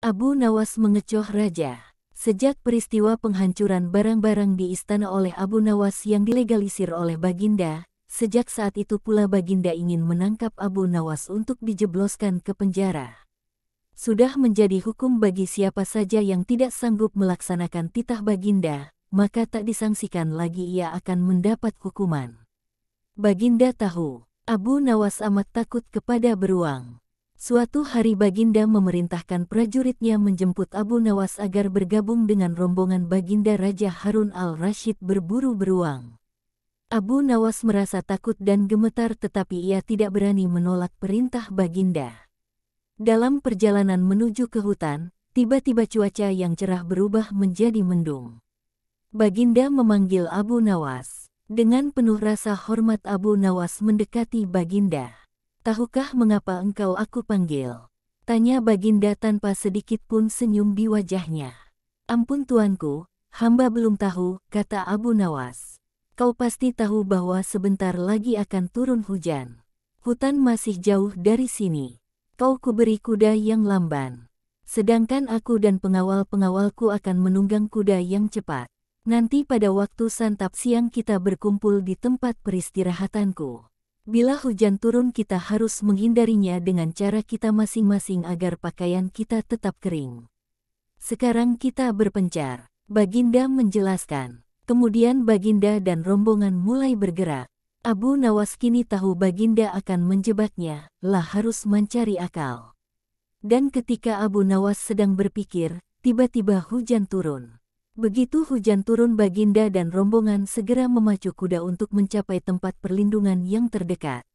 Abu Nawas mengecoh raja. Sejak peristiwa penghancuran barang-barang di istana oleh Abu Nawas yang dilegalisir oleh Baginda, sejak saat itu pula Baginda ingin menangkap Abu Nawas untuk dijebloskan ke penjara. Sudah menjadi hukum bagi siapa saja yang tidak sanggup melaksanakan titah Baginda, maka tak disangsikan lagi ia akan mendapat hukuman. Baginda tahu, Abu Nawas amat takut kepada beruang. Suatu hari Baginda memerintahkan prajuritnya menjemput Abu Nawas agar bergabung dengan rombongan Baginda Raja Harun al-Rashid berburu beruang. Abu Nawas merasa takut dan gemetar tetapi ia tidak berani menolak perintah Baginda. Dalam perjalanan menuju ke hutan, tiba-tiba cuaca yang cerah berubah menjadi mendung. Baginda memanggil Abu Nawas. Dengan penuh rasa hormat Abu Nawas mendekati Baginda. "Tahukah mengapa engkau aku panggil?" tanya Baginda tanpa sedikit pun senyum di wajahnya. "Ampun tuanku, hamba belum tahu," kata Abu Nawas. "Kau pasti tahu bahwa sebentar lagi akan turun hujan. Hutan masih jauh dari sini. Kau kuberi kuda yang lamban. Sedangkan aku dan pengawal-pengawalku akan menunggang kuda yang cepat. Nanti pada waktu santap siang kita berkumpul di tempat peristirahatanku. Bila hujan turun kita harus menghindarinya dengan cara kita masing-masing agar pakaian kita tetap kering. Sekarang kita berpencar," Baginda menjelaskan. Kemudian Baginda dan rombongan mulai bergerak. Abu Nawas kini tahu Baginda akan menjebaknya, harus mencari akal. Dan ketika Abu Nawas sedang berpikir, tiba-tiba hujan turun. Begitu hujan turun Baginda dan rombongan segera memacu kuda untuk mencapai tempat perlindungan yang terdekat.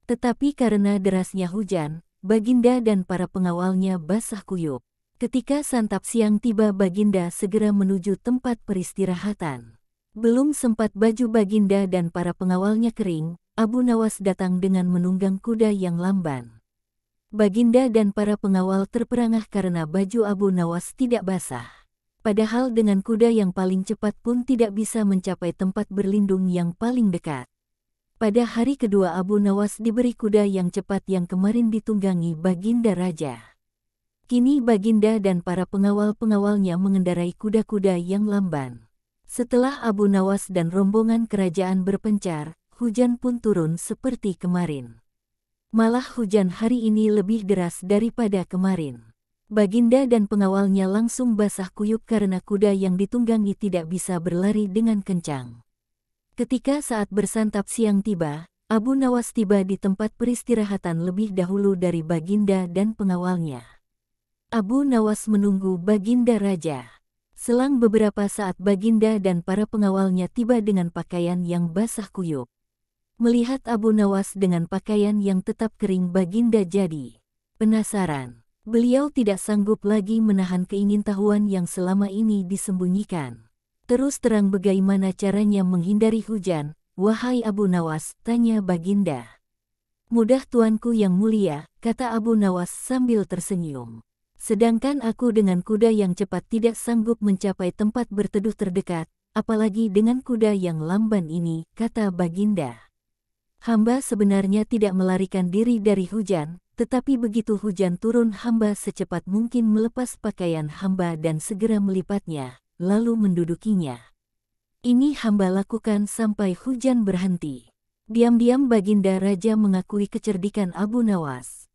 Tetapi karena derasnya hujan, Baginda dan para pengawalnya basah kuyup. Ketika santap siang tiba Baginda segera menuju tempat peristirahatan. Belum sempat baju Baginda dan para pengawalnya kering, Abu Nawas datang dengan menunggang kuda yang lamban. Baginda dan para pengawal terperangah karena baju Abu Nawas tidak basah. Padahal dengan kuda yang paling cepat pun tidak bisa mencapai tempat berlindung yang paling dekat. Pada hari kedua Abu Nawas diberi kuda yang cepat yang kemarin ditunggangi Baginda Raja. Kini Baginda dan para pengawal-pengawalnya mengendarai kuda-kuda yang lamban. Setelah Abu Nawas dan rombongan kerajaan berpencar, hujan pun turun seperti kemarin. Malah hujan hari ini lebih deras daripada kemarin. Baginda dan pengawalnya langsung basah kuyup karena kuda yang ditunggangi tidak bisa berlari dengan kencang. Ketika saat bersantap siang tiba, Abu Nawas tiba di tempat peristirahatan lebih dahulu dari Baginda dan pengawalnya. Abu Nawas menunggu Baginda Raja. Selang beberapa saat Baginda dan para pengawalnya tiba dengan pakaian yang basah kuyup. Melihat Abu Nawas dengan pakaian yang tetap kering Baginda jadi penasaran. Beliau tidak sanggup lagi menahan keingintahuan yang selama ini disembunyikan. "Terus terang bagaimana caranya menghindari hujan, wahai Abu Nawas?" tanya Baginda. "Mudah tuanku yang mulia," kata Abu Nawas sambil tersenyum. "Sedangkan aku dengan kuda yang cepat tidak sanggup mencapai tempat berteduh terdekat, apalagi dengan kuda yang lamban ini," kata Baginda. "Hamba sebenarnya tidak melarikan diri dari hujan, tetapi begitu hujan turun hamba secepat mungkin melepas pakaian hamba dan segera melipatnya, lalu mendudukinya. Ini hamba lakukan sampai hujan berhenti." Diam-diam Baginda Raja mengakui kecerdikan Abu Nawas.